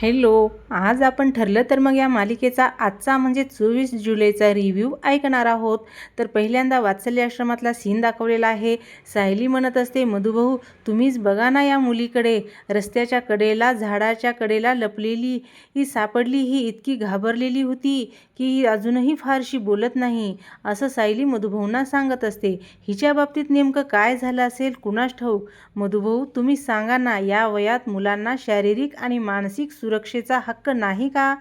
Hello. आज आपण ठरलं तर मग या मालिकेचा आजचा म्हणजे 24 जुलैचा रिव्ह्यू ऐकणार आहोत. तर पहिल्यांदा वात्सल्य आश्रमातला सीन दाखवलेला आहे. सायली म्हणत असते, मधुभाऊ तुम्हीच बघा ना या मुलीकडे, रस्त्याच्या कडेला झाडाच्या कडेला लपलेली ही सापडली, ही इतकी घाबरलेली होती की ही अजूनही फारशी बोलत नाही, असं सायली मधुभाऊंना सांगत असते. हिच्या बाबतीत नेमकं काय झालं असेल कुणास ठाऊक. मधुभाऊ तुम्ही सांगा ना, या वयात मुलांना शारीरिक आणि मानसिक सुरक्षेचा हक्क नाही का?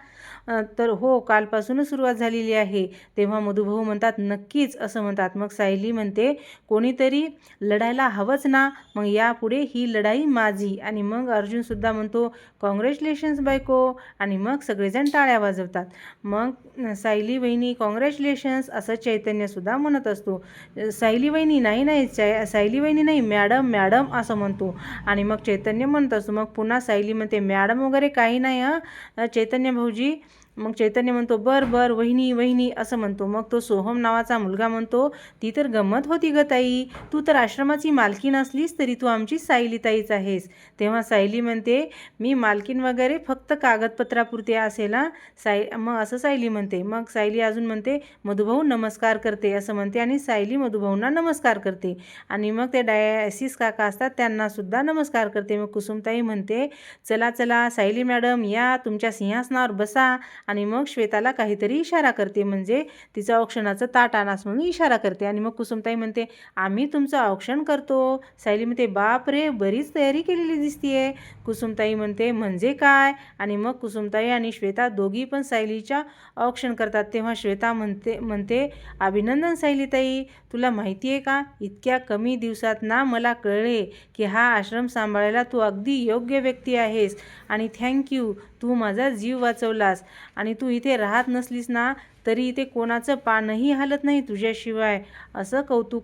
तर हो, कालपासूनच सुरुवात झालेली आहे. तेव्हा मधुभाऊ म्हणतात, नक्कीच असं म्हणतात. मग सायली म्हणते, कोणीतरी लढायला हवंच ना, मग यापुढे ही लढाई माझी. आणि मग अर्जुनसुद्धा म्हणतो, कॉंग्रॅच्युलेशन्स बायको. आणि मग सगळेजण टाळ्या वाजवतात. मग सायली वहिनी कॉंग्रॅच्युलेशन्स असं चैतन्यसुद्धा म्हणत असतो. सायली वहिनी नाही सायली वहिनी नाही, मॅडम मॅडम असं म्हणतो. आणि मग चैतन्य म्हणत असतो. मग पुन्हा सायली म्हणते, मॅडम वगैरे काही नाही चैतन्य भाऊजी. मग चैतन्य म्हणतो, बर वहिनी वहिनी असं म्हणतो. मग तो सोहम नावाचा मुलगा म्हणतो, ती तर गंमत होती ग ताई, तू तर आश्रमाची मालकीण असलीस तरी तू आमची सायली ताईच आहेस. तेव्हा सायली म्हणते, मी मालकीण वगैरे फक्त कागदपत्रापुरते असेल मग असं सायली म्हणते. मग सायली अजून म्हणते, मधुभाऊ नमस्कार करते असं म्हणते. आणि सायली मधुभाऊंना नमस्कार करते. आणि मग ते डायसिस काका असतात त्यांनासुद्धा नमस्कार करते. मग कुसुमताई म्हणते, चला चला सायली मॅडम या, तुमच्या सिंहासनावर बसा. आणि मग श्वेताला काहीतरी इशारा करते, म्हणजे तिचं औक्षणाचं ताट आणास म्हणून इशारा करते. आणि मग कुसुमताई म्हणते, आम्ही तुमचं औक्षण करतो. सायली म्हणते, बाप रे, बरीच तयारी केलेली दिसतीये. कुसुमताई म्हणते, म्हणजे काय? आणि मग कुसुमताई आणि श्वेता दोघी पण सायलीच्या औक्षण करतात. तेव्हा श्वेता म्हणते अभिनंदन सायलीताई, तुला माहिती आहे का, इतक्या कमी दिवसात ना मला कळले की हा आश्रम सांभाळायला तू अगदी योग्य व्यक्ती आहेस. आणि थँक्यू, तू माझा जीव वाचवलास. आणि तू इथे राहत नसलीस ना तरी इथे कोणाचं पानही हलत नाही तुझ्याशिवाय, असं कौतुक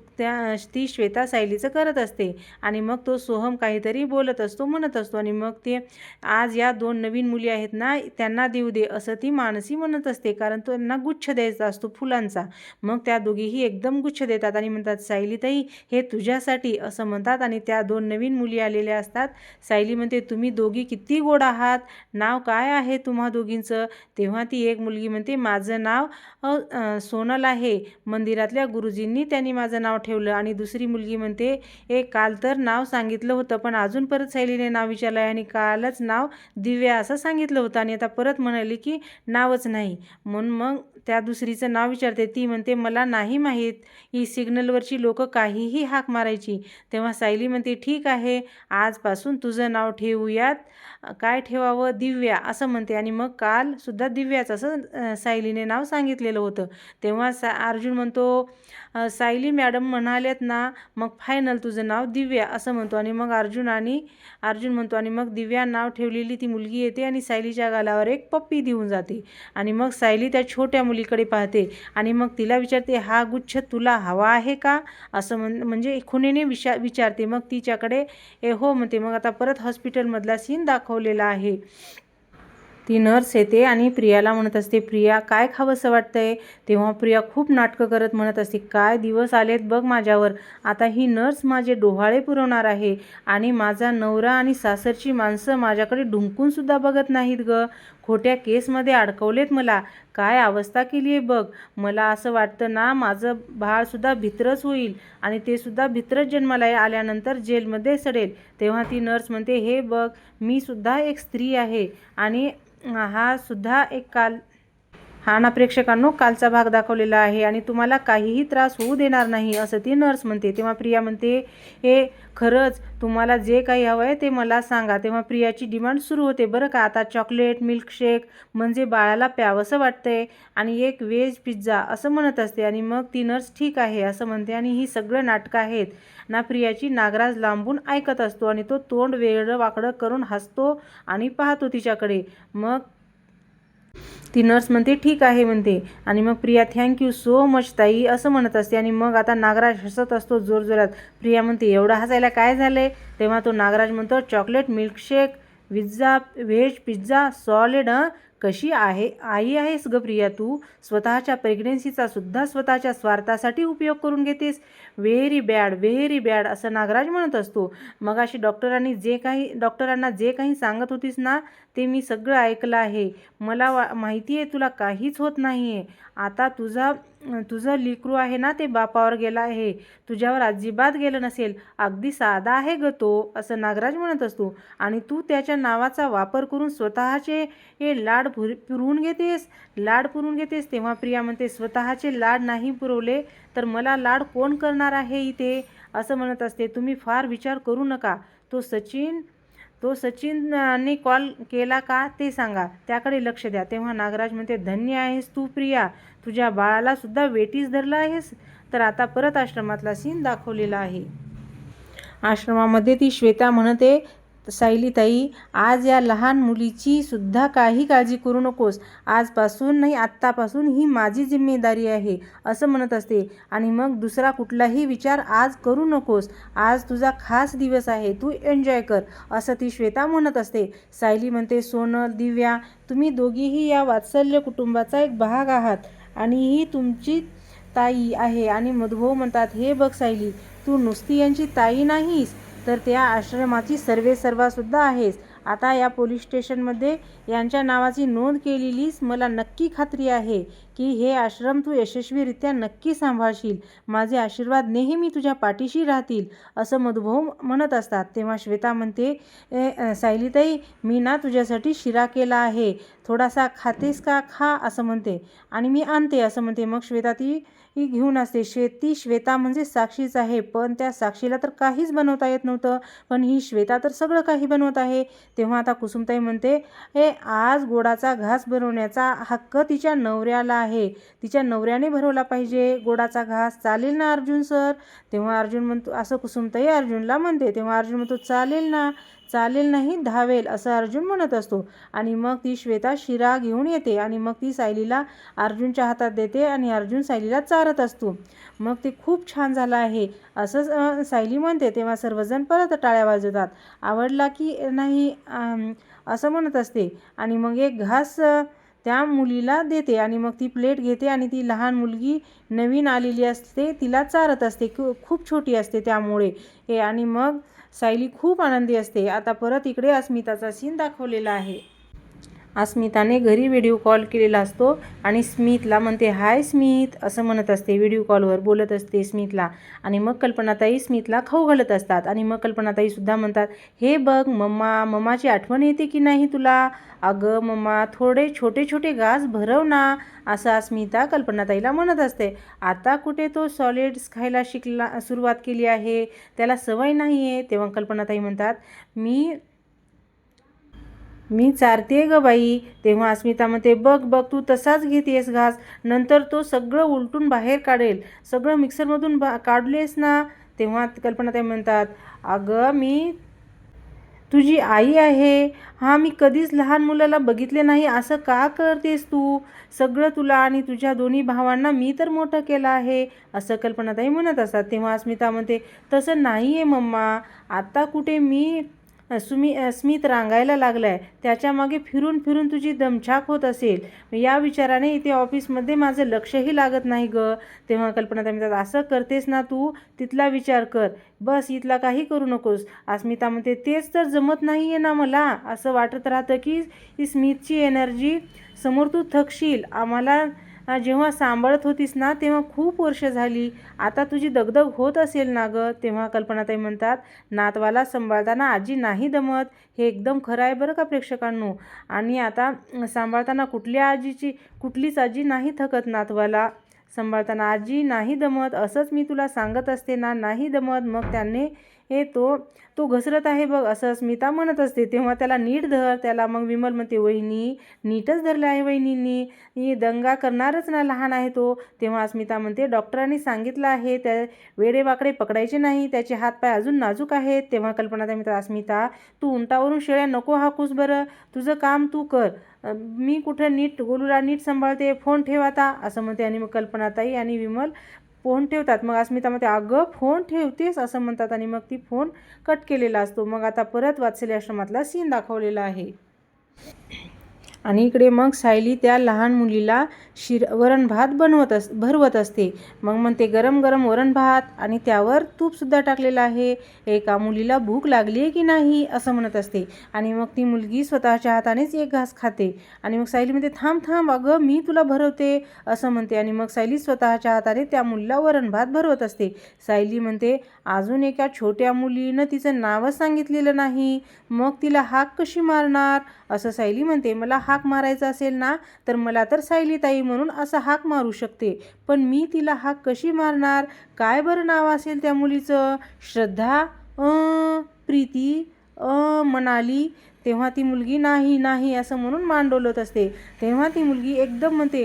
ती श्वेता सायलीचं करत असते. आणि मग तो सोहम काहीतरी बोलत असतो, म्हणत असतो. आणि मग ते आज या 2 नवीन मुली आहेत ना त्यांना देऊ दे असं ती मानसी म्हणत असते, कारण तो त्यांना गुच्छ द्यायचा असतो फुलांचा. मग त्या दोघीही एकदम गुच्छ देतात आणि म्हणतात, सायलीताई हे तुझ्यासाठी असं म्हणतात. आणि त्या 2 नवीन मुली आलेल्या असतात. सायली म्हणते, तुम्ही दोघी किती गोड आहात, नाव काय आहे तुम्हा दोघींचं? तेव्हा ती एक मुलगी म्हणते, माझं नाव सोनल आहे, मंदिरातल्या गुरुजींनी त्यांनी माझं नाव ठेवलं. आणि दुसरी मुलगी म्हणते, काल तर नाव सांगितलं होतं पण अजून परत सायलीने नाव विचारलं आणि कालच नाव दिव्या असं सांगितलं होतं आणि आता परत म्हणाली की नावच नाही. म्हणून मग त्या दुसरीचं नाव विचारते. ती म्हणते, मला नाही माहीत, ही सिग्नलवरची लोकं काहीही हाक मारायची. तेव्हा सायली म्हणते, ठीक आहे, आजपासून तुझं नाव ठेवूयात. काय ठेवावं? दिव्या असं म्हणते. आणि मग कालसुद्धा दिव्याच असं सायलीने नाव सांगितलेलं होतं. तेव्हा अर्जुन म्हणतो, सायली मॅडम म्हणाल्यात ना, मग फायनल तुझं नाव दिव्या असं म्हणतो. आणि मग अर्जुन म्हणतो, आणि मग दिव्या नाव ठेवलेली ती मुलगी येते आणि सायलीच्या गालावर एक पप्पी देऊन जाते. आणि मग सायली त्या छोट्या मुलीकडे पाहते आणि मग तिला विचारते, हा गुच्छ तुला हवा आहे का असं म्हणजे खुणेने विचारते. मग तिच्याकडे हो म्हणते. मग आता परत हॉस्पिटलमधला सीन दाखवलेला आहे. ती नर्स येते आणि प्रियाला म्हणत असते, प्रिया काय खावंसं वाटतंय? तेव्हा प्रिया खूप नाटकं करत म्हणत असते, काय दिवस आलेत बघ माझ्यावर, आता ही नर्स माझे डोहाळे पुरवणार आहे आणि माझा नवरा आणि सासरची माणसं माझ्याकडे ढुंकूनसुद्धा बघत नाहीत ग, खोट्या केसमध्ये अडकवलेत मला, काय अवस्था केली आहे बघ. मला असं वाटतं ना, माझं बाळसुद्धा भित्रच होईल आणि ते सुद्धा भित्रच जन्माला आल्यानंतर जेलमध्ये सडेल. तेव्हा ती नर्स म्हणते, हे बघ, मी सुद्धा एक स्त्री आहे आणि हा सुद्धा एक हा ना प्रेक्षकांनो कालचा भाग दाखवलेला आहे आणि तुम्हाला काहीही त्रास होऊ देणार नाही असं ती नर्स म्हणते. तेव्हा प्रिया म्हणते, खरंच तुम्हाला जे काही हवं आहे ते मला सांगा. तेव्हा प्रियाची डिमांड सुरू होते, बरं का, आता चॉकलेट मिल्कशेक म्हणजे बाळाला प्यावंसं वाटतंय आणि एक व्हेज पिझ्झा असं म्हणत असते. आणि मग ती नर्स ठीक आहे असं म्हणते. आणि ही सगळं नाटकं आहेत ना. प्रियाची नागराज लांबून ऐकत असतो आणि तो तोंड वेगळं वाकडं करून हसतो आणि पाहतो तिच्याकडे. मग ती नर्स म्हणते, ठीक आहे म्हणते. आणि मग प्रिया, थँक्यू सो मच ताई असं म्हणत असते. आणि मग आता नागराज हसत असतो जोरजोरात. प्रिया म्हणते, एवढं हसायला काय झालंय? तेव्हा तो नागराज म्हणतो, chocolate milkshake, veg pizza, solid कशी आहे आई आहेस ग प्रिया तू. स्वतःच्या प्रेग्नेन्सीचा सुद्धा स्वतःच्या स्वार्थासाठी उपयोग करून घेतेस. व्हेरी बॅड असं नागराज म्हणत असतो. मगाशी डॉक्टरांना जे काही सांगत होतीस ना ते मी सगळं ऐकलं आहे. मला माहिती आहे तुला काहीच होत नाही आहे. आता तुझं लेकरू आहे ना ते बापावर गेलं आहे, तुझ्यावर अजिबात गेलं नसेल. अगदी साधा आहे ग तो, असं नागराज म्हणत असतो. आणि तू त्याच्या नावाचा वापर करून स्वतःचे हे लाड पुरवून घेतेस. तेव्हा प्रिया म्हणते, स्वतःचे लाड नाही पुरवले तर मला लाड कोण करणार आहे इथे, असं म्हणत असते. तुम्ही फार विचार करू नका. तो सचिनने कॉल केला का ते सांगा, त्याकडे लक्ष द्या. तेव्हा नागराज म्हणते, धन्य आहेस तू प्रिया, तुझ्या बाळाला सुद्धा वेटीस धरलं आहेस. तर आता परत आश्रमातला सीन दाखवलेला आहे. आश्रमामध्ये ती श्वेता म्हणते, सायलीताई आज या लहान मुलीची सुद्धा काही काळजी करू नकोस. आजपासून नाही आत्तापासून ही माझी जिम्मेदारी आहे, असं म्हणत असते. आणि मग दुसरा कुठलाही विचार आज करू नकोस. आज तुझा खास दिवस आहे, तू एन्जॉय कर, असं ती श्वेता म्हणत असते. सायली म्हणते, सोनल, दिव्या, तुम्ही दोघीही या वात्सल्य कुटुंबाचा एक भाग आहात आणि ही तुमची ताई आहे. आणि मधुभाऊ म्हणतात, हे बघ सायली, तू नुसती यांची ताई नाहीस तर त्या आश्रमाची सर्वेसर्वासुद्धा आहेस. आता या पोलीस स्टेशनमध्ये यांच्या नावाची नोंद केलेलीस. मला नक्की खात्री आहे की हे आश्रम तू यशस्वीरित्या नक्की सांभाळशील. माझे आशीर्वाद नेहमी तुझ्या पाठीशी राहतील, असं मधुभाऊ म्हणत असतात. तेव्हा श्वेता म्हणते, सायलीताई, मी ना तुझ्यासाठी शिरा केला आहे, थोडासा खातेस का, खा, असं म्हणते. आणि मी आणते, असं म्हणते. मग श्वेता ती घेऊन असते. श्वेता म्हणजे साक्षीच आहे, पण त्या साक्षीला तर काहीच बनवता येत नव्हतं, पण ही श्वेता तर सगळं काही बनवत आहे. तेव्हा आता कुसुमताई म्हणते, आज गोडाचा घास बनवण्याचा हक्क तिच्या नवऱ्याला आहे, तिच्या नवऱ्याने भरवला पाहिजे गोडाचा घास. चालेल ना अर्जुन सर? तेव्हा अर्जुन म्हणतो, असं कुसुमताई अर्जुनला म्हणते. तेव्हा अर्जुन म्हणतो, चालेल नाही, धावेल, असं अर्जुन म्हणत असतो. आणि मग ती श्वेता शिरा घेऊन येते आणि मग ती सायलीला अर्जुनच्या हातात देते आणि अर्जुन सायलीला चारत असतो. मग ते खूप छान झालं आहे, असं सायली म्हणते. तेव्हा सर्वजण परत टाळ्या वाजवतात. आवडला की नाही असं म्हणत असते. आणि मग एक घास त्या मुलीला देते आणि मग ती प्लेट घेते आणि ती लहान मुलगी नवीन आलेली असते, तिला चारत असते. खूप छोटी असते त्यामुळे आणि मग सायली खूप आनंदी असते. आता परत इकडे अस्मिताचा सीन दाखवलेला आहे. अस्मिताने घरी व्हिडिओ कॉल केलेला असतो आणि स्मितला म्हणते, हाय स्मित, असं म्हणत असते. व्हिडिओ कॉलवर बोलत असते स्मितला. आणि मग कल्पनाताई स्मितला खाऊ घालत असतात आणि मग कल्पनाताई सुद्धा म्हणतात, हे बघ मम्माची आठवण येते की नाही तुला? अगं मम्मा, थोडे छोटे घास भरव ना, असं अस्मिता कल्पनाताईला म्हणत असते. आता कुठे तो सॉलिड्स खायला सुरुवात केली आहे, त्याला सवय नाही आहे. तेव्हा कल्पनाताई म्हणतात, मी चारते ग बाई. तेव्हा अस्मिता म्हणते, बघ तू तसाच घेतेस घास, नंतर तो सगळं उलटून बाहेर काढेल, सगळं मिक्सरमधून काढलेस ना. तेव्हा कल्पनाताई म्हणतात, अगं मी तुझी आई आहे. मी कधीच लहान मुलाला बघितले नाही, असं का करतेस तू? सगळं तुला आणि तुझ्या दोन्ही भावांना मी तर मोठं केलं आहे, असं कल्पनाताई म्हणत असतात. तेव्हा अस्मिता म्हणते, तसं नाही आहे मम्मा, आता कुठे स्मित रांगायला लागलाय, त्याच्या मागे फिरून तुझी दमछाक होत असेल. या विचाराने इथे ऑफिसमध्ये माझं लक्षही लागत नाही ग. तेव्हा कल्पनाताई म्हणतात, असं करतेस ना तू, तिथला विचार कर, बस इथला काही करू नकोस. अस्मिता म्हणते, तेच तर जमत नाही आहे ना मला. असं वाटत राहतं की स्मितची एनर्जी समोर तू थकशील. आम्हाला जेव्हा सांभाळत होतीस ना तेव्हा खूप वर्ष झाली, आता तुझी दगदग होत असेल ना ग. तेव्हा कल्पनाताई म्हणतात, नातवाला सांभाळताना आजी नाही दमत, हे एकदम खरं आहे बरं का प्रेक्षकांनो. आणि आता सांभाळताना कुठलीच आजी नाही थकत, नातवाला सांभाळताना आजी नाही दमत, असंच मी तुला सांगत असते ना, नाही दमत. मग त्याने तो घसरत आहे बघ, असं स्मिता म्हणत असते. तेव्हा त्याला नीट धर. त्याला मग विमल म्हणते, वहिनी नीटच धरलं आहे वहिनींनी, दंगा करणारच ना, लहान आहे तो. तेव्हा अस्मिता म्हणते, डॉक्टरांनी सांगितलं आहे त्या वेडेवाकडे पकडायचे नाही, त्याचे हातपाय अजून नाजूक आहेत. तेव्हा कल्पनाताई म्हणतात, अस्मिता तू उंटावरून शेळ्या नको हाकूस बरं, तुझं काम तू कर, मी कुठं गोलूला नीट सांभाळते, फोन ठेव आता, असं म्हणते. आणि मग कल्पनाताई आणि विमल फोन ठेवतात. मग अस्मिता म्हणते, अगं फोन ठेवतेस, असं म्हणतात. आणि मग ती फोन कट केलेला असतो. मग आता परत वात्सल्य आश्रमातला सीन दाखवलेला आहे. आणि इकडे मग सायली त्या लहान मुलीला वरण भात भरवत असते. मग म्हणते गरम गरम वरण भात आणि त्यावर तूपसुद्धा टाकलेलं आहे. एका मुलीला भूक लागली आहे की नाही असं म्हणत असते. आणि मग ती मुलगी स्वतःच्या हातानेच एक घास खाते. आणि मग सायली म्हणते थांब थांब अगं मी तुला भरवते असं म्हणते. आणि मग सायली स्वतःच्या हाताने त्या मुलीला वरण भात भरवत असते. सायली म्हणते अजून एका छोट्या मुलीनं तिचं नावच सांगितलेलं नाही, मग तिला हाक कशी मारणार असं सायली म्हणते. मला हाक मारायचा असेल ना तर मला तर सायलीताई म्हणून असं हाक मारू शकते, पण मी तिला हाक कशी मारणार? काय बरं नाव असेल त्या मुलीचं? श्रद्धा, प्रीती, मनाली. तेव्हा ती मुलगी नाही नाही असं म्हणून मान डोलत असते. तेव्हा ती मुलगी एकदम म्हणते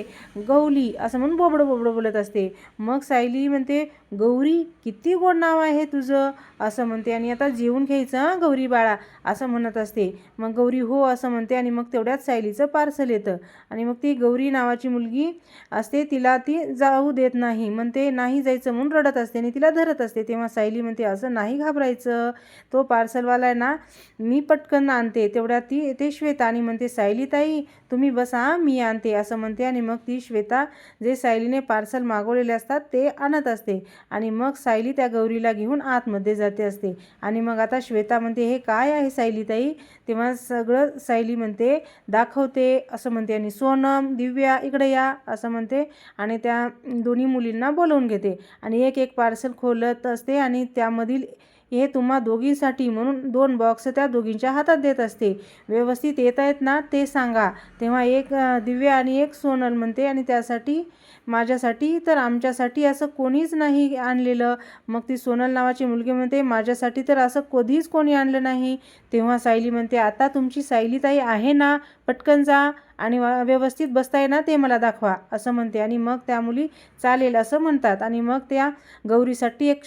गौली असं म्हणून बोबडं बोबडं बोलत असते. मग सायली म्हणते गौरी किती गोड नाव आहे तुझं असं म्हणते. आणि आता जेवून घ्यायचं गौरी बाळा असं म्हणत असते. मग गौरी हो असं म्हणते. आणि मग तेवढ्यात सायलीचं पार्सल येतं. आणि मग ती गौरी नावाची मुलगी असते, तिला ती जाऊ देत नाही, म्हणते नाही जायचं म्हणून रडत असते आणि तिला धरत असते. तेव्हा सायली म्हणते असं नाही घाबरायचं, तो पार्सलवाला आहे ना, मी पटकन आणते. तेवढ्यात ती येते श्वेता आणि म्हणते सायलीताई तुम्ही बसा मी आणते असं म्हणते. आणि मग ती श्वेता जे सायलीने पार्सल मागवलेले असतात ते आणत असते. आणि मग सायली त्या गौरीला घेऊन आतमध्ये जाते असते. आणि मग आता श्वेता म्हणते हे काय आहे सायलीताई? तेव्हा सगळं सायली म्हणते दाखवते असं म्हणते. आणि सोनम, दिव्या इकडे या असं म्हणते. आणि त्या दोन्ही मुलींना बोलवून घेते आणि एक एक पार्सल खोलत असते. आणि त्यामधील हे तुम्हा दोघींसाठी म्हणून 2 बॉक्स त्या दोघींच्या हातात देत असते. व्यवस्थित येत आहेत ना ते सांगा. तेव्हा एक दिव्या आणि एक सोनल म्हणते आणि त्यासाठी माझ्यासाठी तर आमच्यासाठी असं कोणीच नाही आणलेलं. मग ती सोनल नावाची मुलगी म्हणते माझ्यासाठी तर असं कधीच कोणी आणलं नाही. तेव्हा सायली म्हणते आता तुमची सायलीताई आहे ना, पटकन जा आणि व्यवस्थित बसताय ना ते मला दाखवा असं म्हणते. आणि मग त्या मुली चालेल असं म्हणतात. आणि मग त्या गौरीसाठी एक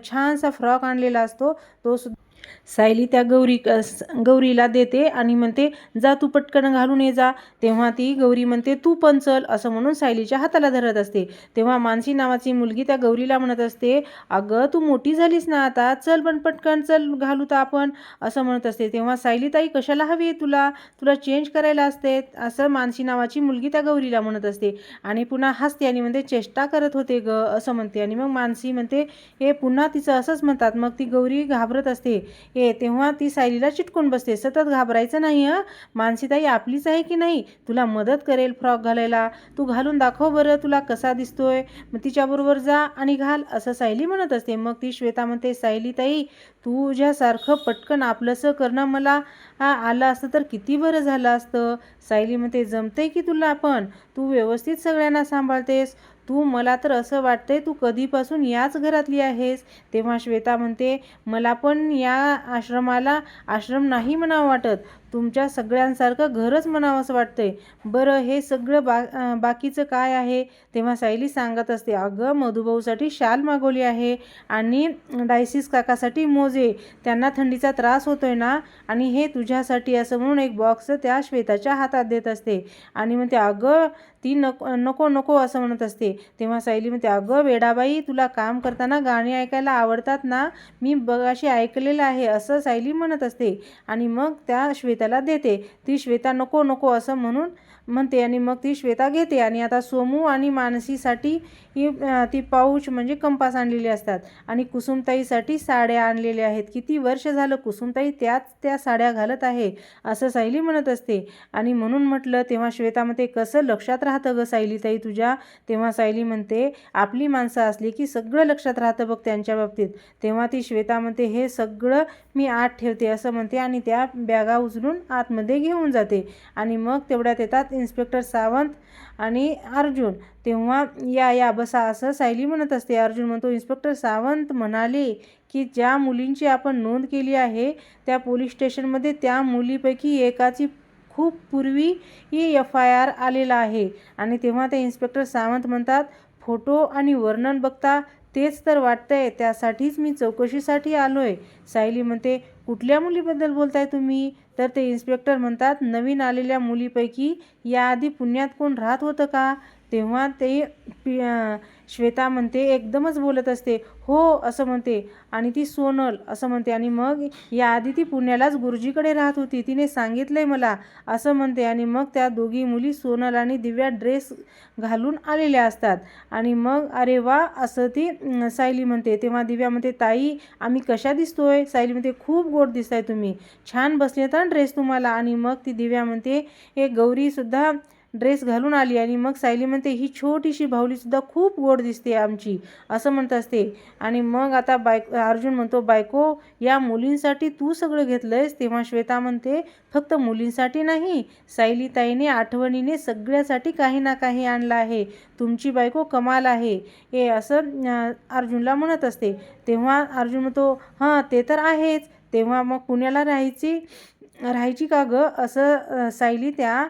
छानसा फ्रॉक आणलेला असतो, तो सायली त्या गौरीला देते आणि म्हणते जा तू पटकन घालून ये जा. तेव्हा ती गौरी म्हणते तू पण चल असं म्हणून सायलीच्या हाताला धरत असते. तेव्हा मानसी नावाची मुलगी त्या गौरीला म्हणत असते अगं तू मोठी झालीस ना आता, चल पण पटकन चल घालू तर आपण असं म्हणत असते. तेव्हा सायलीताई कशाला हवी आहे तुला, तुला चेंज करायला असते असं मानसी नावाची मुलगी त्या गौरीला म्हणत असते. आणि पुन्हा हसते आणि म्हणते चेष्टा करत होते ग असं म्हणते. आणि मग मानसी म्हणते हे पुन्हा तिचं असंच म्हणतात. मग ती गौरी घाबरत असते. तेव्हा ती सायलीला चिटकून बसते. सतत घाबरायचं नाही मानसीताई आपलीच आहे की नाही, तुला मदत करेल फ्रॉक घालायला, तू घालून दाखव बरं तुला कसा दिसतोय, मग तिच्याबरोबर जा आणि घाल असं सायली म्हणत असते. मग ती श्वेता म्हणते सायलीताई तुझ्यासारखं पटकन आपलंसं करणं मला आलं असतं तर किती बरं झालं असतं. सायली म्हणते जमते की तुला, पण तू व्यवस्थित सगळ्यांना सांभाळतेस, मला तर असं वाटतंय तू कधीपासून याच घरातली आहेस. तेव्हा श्वेता म्हणते मला पण या आश्रमाला आश्रम नाही म्हणावं वाटत, तुमच्या सगळ्यांसारखं घरच म्हणावं असं वाटतंय. बरं हे सगळं बाकीचं काय आहे? तेव्हा सायली सांगत असते अगं मधुभाऊसाठी शाल मागवली आहे आणि डायसिस काकासाठी मोजे, त्यांना थंडीचा त्रास होतोय ना, आणि हे तुझ्यासाठी असं म्हणून एक बॉक्स त्या श्वेताच्या हातात देत असते. आणि म्हणते अगं ती नको नको असं म्हणत असते. तेव्हा सायली म्हणते अगं वेडाबाई तुला काम करताना गाणी ऐकायला आवडतात ना, मी बघाशी ऐकलेलं आहे असं सायली म्हणत असते. आणि मग त्या श्वेताला देते. ती श्वेता नको नको असं म्हणते. आणि मग ती श्वेता घेते. आणि आता सोमू आणि मानसीसाठी ती पाऊच म्हणजे कंपास आणलेले असतात. आणि कुसुमताईसाठी साड्या आणलेल्या आहेत. किती वर्ष झालं कुसुमताई त्या साड्या घालत आहे असं सायली म्हणत असते. आणि म्हणून म्हटलं. तेव्हा श्वेता म्हणते कसं लक्षात राहतं ग सायलीताई तुझ्या? तेव्हा सायली म्हणते आपली माणसं असली की सगळं लक्षात राहतं बघ त्यांच्या बाबतीत. तेव्हा ती श्वेता म्हणते हे सगळं मी आत ठेवते असं म्हणते. आणि त्या बॅगा उचलून आतमध्ये घेऊन जाते. आणि मग तेवढ्यात येतात इन्स्पेक्टर सावंत आणि अर्जुन. तेव्हा या बसा असं सायली म्हणत असते. अर्जुन म्हणतो इन्स्पेक्टर सावंत म्हणाले की ज्या मुलींची आपण नोंद केली आहे त्या पोलीस स्टेशनमध्ये त्या मुलीपैकी एकाची खूप पूर्वी FIR आलेला आहे. आणि तेव्हा ते इन्स्पेक्टर सावंत म्हणतात फोटो आणि वर्णन बघता तेच तर वाटतंय, त्यासाठीच मी चौकशीसाठी आलोय. सायली म्हणते कुठल्या मुलीबद्दल बोलताय तुम्ही? तर ते इन्स्पेक्टर म्हणतात नवीन आलेल्या मुलीपैकी याआधी पुण्यात कोण राहत होतं का? तेव्हा ते श्वेता म्हणते, एकदमच बोलत असते, हो असं म्हणते, आणि ती सोनल असं म्हणते. आणि मग याआधी ती पुण्यालाच गुरुजीकडे राहत होती, तिने सांगितलंय मला असं म्हणते. आणि मग त्या दोघी मुली सोनल आणि दिव्या ड्रेस घालून आलेल्या असतात. आणि मग अरे वा असं ती सायली म्हणते. तेव्हा दिव्या म्हणते, ताई आम्ही कशा दिसतोय? सायली म्हणते, खूप गोड दिसताय तुम्ही, छान बसलेत ना ड्रेस तुम्हाला. आणि मग ती दिव्या म्हणते, एक गौरीसुद्धा ड्रेस घालून आली. आणि मग सायली म्हणते, ही छोटीशी बाहुलीसुद्धा खूप गोड दिसते आमची असं म्हणत असते. आणि मग आता अर्जुन म्हणतो, बायको या मुलींसाठी तू सगळं घेतलंयस? तेव्हा श्वेता म्हणते, फक्त मुलींसाठी नाही, सायली ताईने आठवणीने सगळ्यासाठी काही ना काही आणलं आहे, तुमची बायको कमाल आहे हे असं अर्जुनला म्हणत असते. तेव्हा अर्जुन म्हणतो, हां ते तर आहेच. तेव्हा मग पुण्याला राहायची का गं असं सायली त्या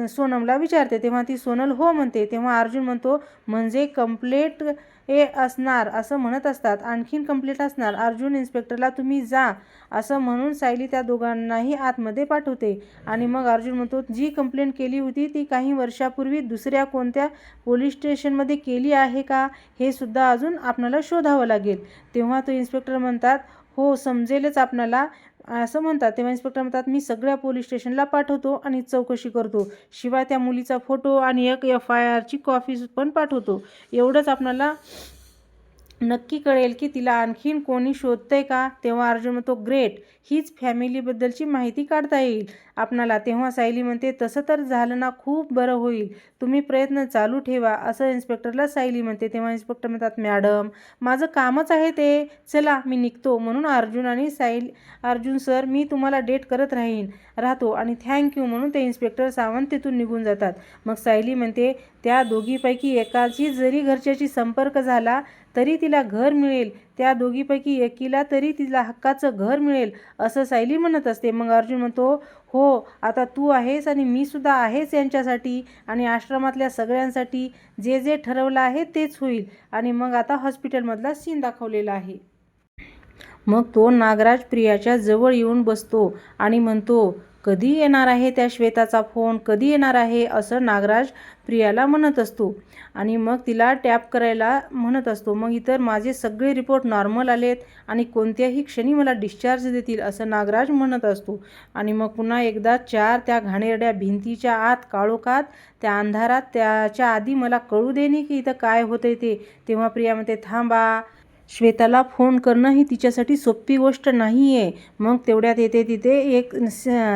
सोनमला विचारते. तेव्हा ती सोनल हो म्हणते. तेव्हा अर्जुन म्हणतो, म्हणजे कंप्लेंट हे असणार असं म्हणत असतात, आणखीन कंप्लेंट असणार. अर्जुन इन्स्पेक्टरला तुम्ही जा असं म्हणून सायली त्या दोघांनाही आतमध्ये पाठवते. आणि मग अर्जुन म्हणतो, जी कंप्लेंट केली होती ती काही वर्षापूर्वी दुसऱ्या कोणत्या पोलीस स्टेशनमध्ये केली आहे का हे सुद्धा अजून आपणाला शोधावं लागेल. तेव्हा तो इन्स्पेक्टर म्हणतात, हो समजेलच आपणाला असं म्हणतात. तेव्हा इन्स्पेक्टर म्हणतात, मी सगळ्या पोलीस स्टेशनला पाठवतो आणि चौकशी करतो, शिवाय त्या मुलीचा फोटो आणि एक FIRची कॉपी पण पाठवतो, एवढंच आपणाला नक्की कळेल की तिला आणखीन कोणी शोधतंय का. तेव्हा अर्जुन म्हणतो, ग्रेट, हीच फॅमिलीबद्दलची माहिती काढता येईल आपणाला. तेव्हा सायली म्हणते, तसं तर झालं ना खूप बरं होईल, तुम्ही प्रयत्न चालू ठेवा असं इन्स्पेक्टरला सायली म्हणते. तेव्हा इन्स्पेक्टर म्हणतात, मॅडम माझं कामच आहे ते, चला मी निघतो. म्हणून अर्जुन सर मी तुम्हाला डेट करत राहतो आणि थँक्यू म्हणून ते इन्स्पेक्टर सावंत तिथून निघून जातात. मग सायली म्हणते, त्या दोघीपैकी एकाची जरी घरच्याशी संपर्क झाला तरी तिला घर मिळेल, त्या दोघीपैकी एकीला तरी तिला हक्काचं घर मिळेल असं सायली म्हणत असते. मग अर्जुन म्हणतो, हो आता तू आहेस आणि मी सुद्धा आहेच यांच्यासाठी आणि आश्रमातल्या सगळ्यांसाठी, जे जे ठरवलं आहे तेच होईल. आणि मग आता हॉस्पिटलमधला सीन दाखवलेला आहे. मग तो नागराज प्रियाच्या जवळ येऊन बसतो आणि म्हणतो, कधी येणार आहे त्या श्वेताचा फोन, कधी येणार आहे असं नागराज प्रियाला म्हणत असतो. आणि मग तिला टॅप करायला म्हणत असतो. मग इतर माझे सगळे रिपोर्ट नॉर्मल आलेत आणि कोणत्याही क्षणी मला डिस्चार्ज देतील असं नागराज म्हणत असतो. आणि मग पुन्हा एकदा त्या घाणेरड्या भिंतीच्या आत काळोखात त्या अंधारात त्याच्या आधी मला कळू देणे की इथं काय होतंय ते. तेव्हा प्रिया म्हणते, थांबा, श्वेताला फोन करणं ही तिच्यासाठी सोपी गोष्ट नाही आहे. मग तेवढ्यात येते तिथे एक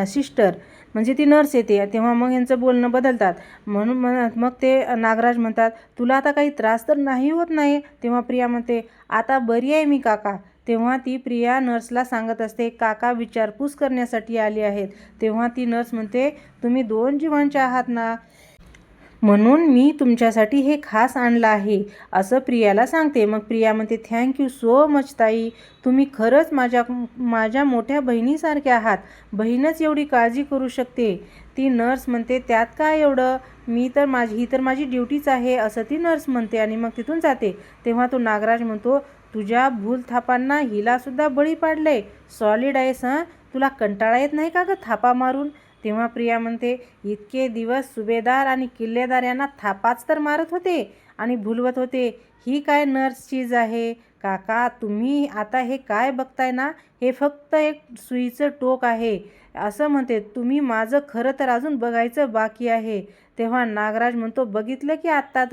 सिस्टर म्हणजे ती नर्स येते. तेव्हा मग यांचं बोलणं बदलतात. म्हणून मग ते नागराज म्हणतात, तुला आता काही त्रास तर नाही होत नाही? तेव्हा प्रिया म्हणते, आता बरी आहे मी काका. तेव्हा ती प्रिया नर्सला सांगत असते, काका विचारपूस करण्यासाठी आली आहेत. तेव्हा ती नर्स म्हणते, तुम्ही 2 जीवांचे आहात ना, म्हणून मी तुमच्यासाठी हे खास आणलं आहे असं प्रियाला सांगते. मग प्रिया म्हणते, थँक्यू सो मच ताई, तुम्ही खरंच माझ्या मोठ्या बहिणीसारख्या आहात, बहीणच एवढी काळजी करू शकते. ती नर्स म्हणते, त्यात काय एवढं, ही तर माझी ड्युटीच आहे असं ती नर्स म्हणते आणि मग तिथून जाते. तेव्हा तो नागराज म्हणतो, तुझ्या भूलथापांना हिलासुद्धा बळी पाडले, सॉलिड आहेस हं, तुला कंटाळा येत नाही का गं थापा मारून? तेव्हा प्रिया म्हणते, इतके दिवस सुभेदार आणि किल्लेदार यांना थापाच तर मारत होते आणि भुलवत होते, ही काय नर्स चीज आहे? काका तुम्ही आता हे काय बघताय ना, हे फक्त एक सुईचं टोक आहे असं म्हणते. तुम्ही माझं खरं तर अजून बघायचं बाकी आहे. तेव्हा नागराज म्हणतो, बघितलं की आत्ता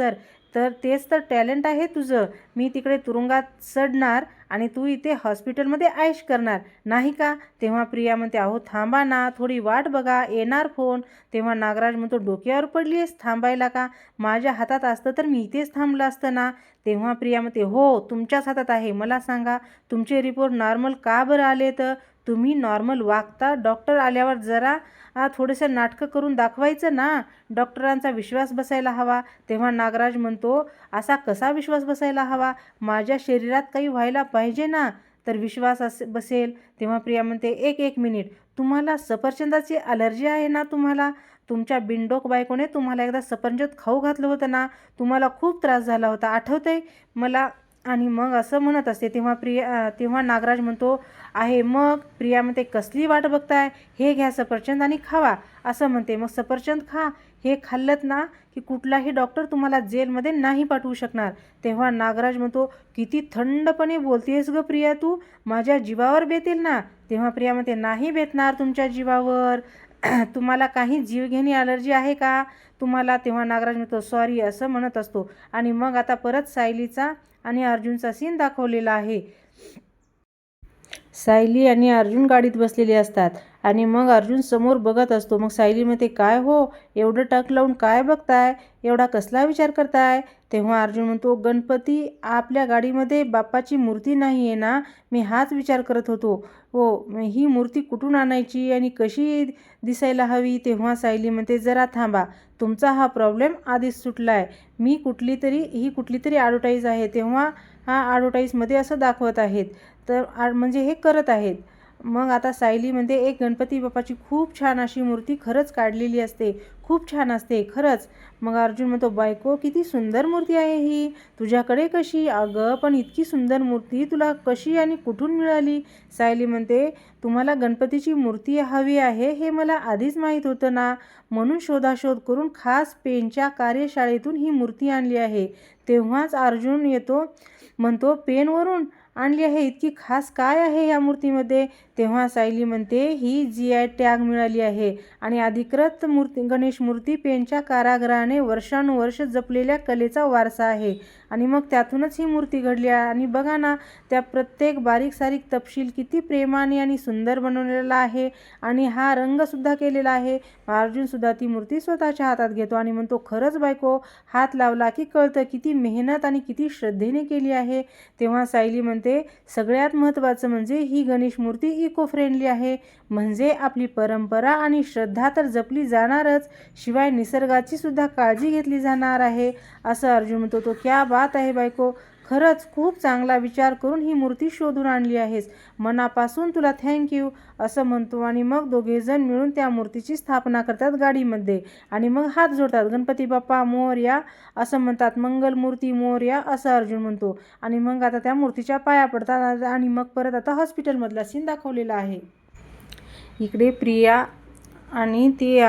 तर तेच तर टॅलेंट आहे तुझं. मी तिकडे तुरुंगात सडणार आणि तू इथे हॉस्पिटलमध्ये ऐश करणार नाही का? तेव्हा प्रिया म्हणते, अहो थांबा ना, थोडी वाट बघा, येणार फोन. तेव्हा नागराज म्हणतो, डोक्यावर पडली आहेस थांबायला का? माझ्या हातात असतं तर मी इथेच थांबलं असतं ना. तेव्हा प्रिया म्हणते, हो तुमच्याच हातात आहे. मला सांगा, तुमचे रिपोर्ट नॉर्मल का बरं आले? तर तुम्ही नॉर्मल वागता, डॉक्टर आल्यावर जरा थोडंसं नाटकं करून दाखवायचं ना, डॉक्टरांचा विश्वास बसायला हवा. तेव्हा नागराज म्हणतो, असा कसा विश्वास बसायला हवा? माझ्या शरीरात काही व्हायला पाहिजे ना, तर विश्वास बसेल. तेव्हा प्रिया म्हणते, एक मिनिट, तुम्हाला सफरचंदाची ॲलर्जी आहे ना? तुमच्या बिनडोक बायकोने तुम्हाला एकदा सफरचंद खाऊ घातलं होतं ना, तुम्हाला खूप त्रास झाला होता, आठवतंय मला? आणि मग असं म्हणत असते. तेव्हा नागराज म्हणतो आहे. मग प्रिया म्हणते कसली वाट बघताय, हे घ्या सफरचंद आणि खावा असं म्हणते. मग सफरचंद खा, हे खाल्लत ना की कुठलाही डॉक्टर तुम्हाला जेलमध्ये नाही पाठवू शकणार. तेव्हा नागराज म्हणतो किती थंडपणे बोलतेस ग प्रिया, तू माझ्या जीवावर बेतेल ना. तेव्हा प्रिया म्हणते नाही बेतणार तुमच्या जीवावर. तुम्हाला काही जीवघेणी ॲलर्जी आहे का तुम्हाला. तेव्हा नागराज म्हणतो सॉरी असं म्हणत असतो. आणि मग आता परत सायलीचा आणि अर्जुनचा सीन दाखवलेला आहे. सायली आणि अर्जुन गाडीत बसलेले असतात आणि मग अर्जुन समोर बघत असतो. मग सायली म्हणते काय हो, एवढं टक लावून काय बघताय, एवढा कसला विचार करताय. तेव्हा अर्जुन म्हणतो गणपती आपल्या गाडीमध्ये बाप्पाची मूर्ती नाही आहे ना, मी हाच विचार करत होतो. हो, ही मूर्ती कुठून आणायची आणि कशी दिसायला हवी. तेव्हा सायली म्हणते जरा थांबा, तुमचा हा प्रॉब्लेम आधीच सुटला आहे. ही कुठली तरी ॲडव्हर्टाईज आहे. तेव्हा हा ॲडव्हर्टाईजमध्ये असं दाखवत आहेत तर म्हणजे हे करत आहेत. मग आता सायली म्हणते एक गणपती बाप्पाची खूप छान अशी मूर्ती खरंच काढलेली असते, खूप छान असते खरंच. मग अर्जुन म्हणतो बायको किती सुंदर मूर्ती आहे ही तुझ्याकडे कशी. अगं पण इतकी सुंदर मूर्ती तुला कशी आणि कुठून मिळाली. सायली म्हणते तुम्हाला गणपतीची मूर्ती हवी आहे हे मला आधीच माहीत होतं ना, म्हणून शोधाशोध करून खास पेनच्या कार्यशाळेतून ही मूर्ती आणली आहे. तेव्हाच अर्जुन म्हणतो पेनवरून आणली आहे, इतकी खास काय आहे या मूर्तीमध्ये. तेव्हा सायली म्हणते ही GI टॅग मिळाली आहे आणि अधिकृत गणेश मूर्ती पेनच्या कारागृहाने वर्षानुवर्ष जपलेल्या कलेचा वारसा आहे आणि मग त्यातूनच ही मूर्ती घडली आहे. आणि बघा ना, त्या प्रत्येक बारीक सारीक तपशील किती प्रेमाने आणि सुंदर बनवलेला आहे आणि हा रंगसुद्धा केलेला आहे. अर्जुनसुद्धा ती मूर्ती स्वतःच्या हातात घेतो आणि म्हणतो खरंच बायको, हात लावला की कळतं किती मेहनत आणि किती श्रद्धेने केली आहे. तेव्हा सायली म्हणते सगळ्यात महत्त्वाचं म्हणजे ही गणेश मूर्ती इको फ्रेंडली आहे, म्हणजे आपली परंपरा आणि श्रद्धा तर जपली जाणारच, शिवाय निसर्गाची सुद्धा काळजी घेतली जाणार आहे असं अर्जुन म्हणतो. तो क्या बात आहे बायको, खरंच खूप चांगला विचार करून ही मूर्ती शोधून आणली आहेस, मनापासून तुला थँक्यू असं म्हणतो. आणि मग दोघेजण मिळून त्या मूर्तीची स्थापना करतात गाडीमध्ये आणि मग हात जोडतात. गणपती बाप्पा मोरया असं म्हणतात, मंगलमूर्ती मोरया असं अर्जुन म्हणतो. आणि मग आता त्या मूर्तीच्या पाया पडतात आणि मग परत आता हॉस्पिटलमधला सीन दाखवलेला आहे. इकडे प्रिया आणि ती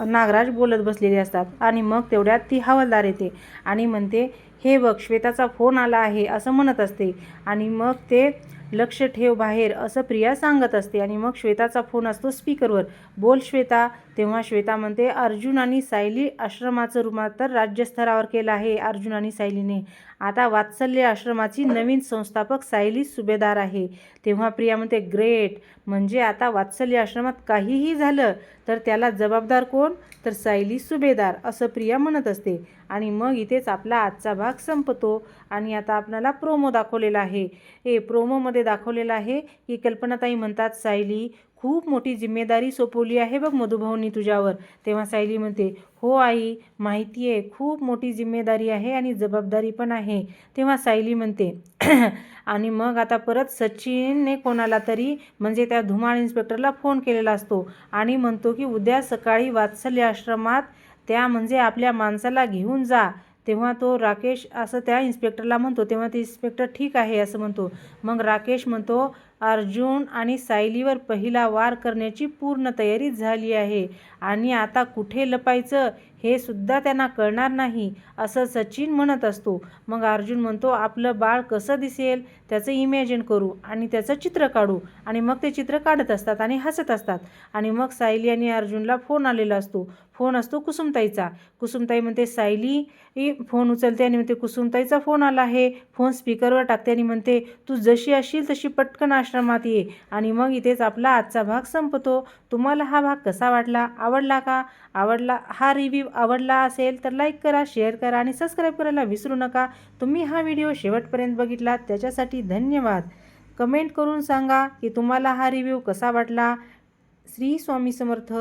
नागराज बोलत बसलेले असतात आणि मग तेवढ्यात ती हवालदार येते आणि म्हणते हे बघ श्वेताचा फोन आला आहे असं म्हणत असते. आणि मग ते लक्ष ठेव बाहेर असं प्रिया सांगत असते. आणि मग श्वेताचा फोन असतो स्पीकरवर. बोल श्वेता. तेव्हा श्वेता म्हणते अर्जुन आणि सायली आश्रमाचं रूपांतर राज्यस्तरावर केलं आहे अर्जुन आणि सायलीने. आता वात्सल्य आश्रमाची नवीन संस्थापक सायली सुभेदार आहे. तेव्हा प्रिया म्हणते ग्रेट, म्हणजे आता वात्सल्य आश्रमात काहीही झालं तर त्याला जबाबदार कोण, तर सायली सुभेदार असं प्रिया म्हणत असते. आणि मग इथेच आपला आजचा भाग संपतो. आणि आता आपल्याला प्रोमो दाखवलेला आहे. प्रोमोमध्ये दाखवलेला आहे की कल्पनाताई म्हणतात सायली खूप मोठी जिम्मेदारी सोपवली आहे बघ मधुभाऊंनी तुझ्यावर. तेव्हा सायली म्हणते हो आई माहिती आहे, खूप मोठी जिम्मेदारी आहे आणि जबाबदारी पण आहे. तेव्हा सायली म्हणते आणि मग आता परत सचिनने कोणाला तरी म्हणजे त्या धुमाळ इन्स्पेक्टरला फोन केलेला असतो आणि म्हणतो की उद्या सकाळी वात्सल्य आश्रमात त्या म्हणजे आपल्या माणसाला घेऊन जा. तेव्हा तो राकेश असं त्या इन्स्पेक्टरला म्हणतो. तेव्हा ते इन्स्पेक्टर ठीक आहे असं म्हणतो. मग राकेश म्हणतो अर्जुन आणि सायलीवर पहिला वार करण्याची पूर्ण तयारी झाली आहे आणि आता कुठे लपायचं हे सुद्धा त्यांना कळणार नाही असं सचिन म्हणत असतो. मग अर्जुन म्हणतो आपलं बाळ कसं दिसेल त्याचं इमॅजिन करू आणि त्याचं चित्र काढू. आणि मग ते चित्र काढत असतात आणि हसत असतात. आणि मग सायली आणि अर्जुनला फोन आलेला असतो. फोन असतो कुसुमताईचा. कुसुमताई म्हणते सायली फोन उचलते आणि म्हणते कुसुमताईचा फोन आला आहे. फोन स्पीकरवर टाकते आणि म्हणते तू जशी असशील तशी पटकन आश्रमात ये. आणि मग इथेच आपला आजचा भाग संपतो. तुम्हाला हा भाग कसा वाटला, आवडला का? हा रिव्ह्यू आवडला असेल तर लाईक करा, शेअर करा आणि सबस्क्राईब करायला विसरू नका. तुम्ही हा व्हिडिओ शेवटपर्यंत बघितला त्याच्यासाठी धन्यवाद. कमेंट करून सांगा की तुम्हाला हा रिव्ह्यू कसा वाटला. श्री स्वामी समर्थ.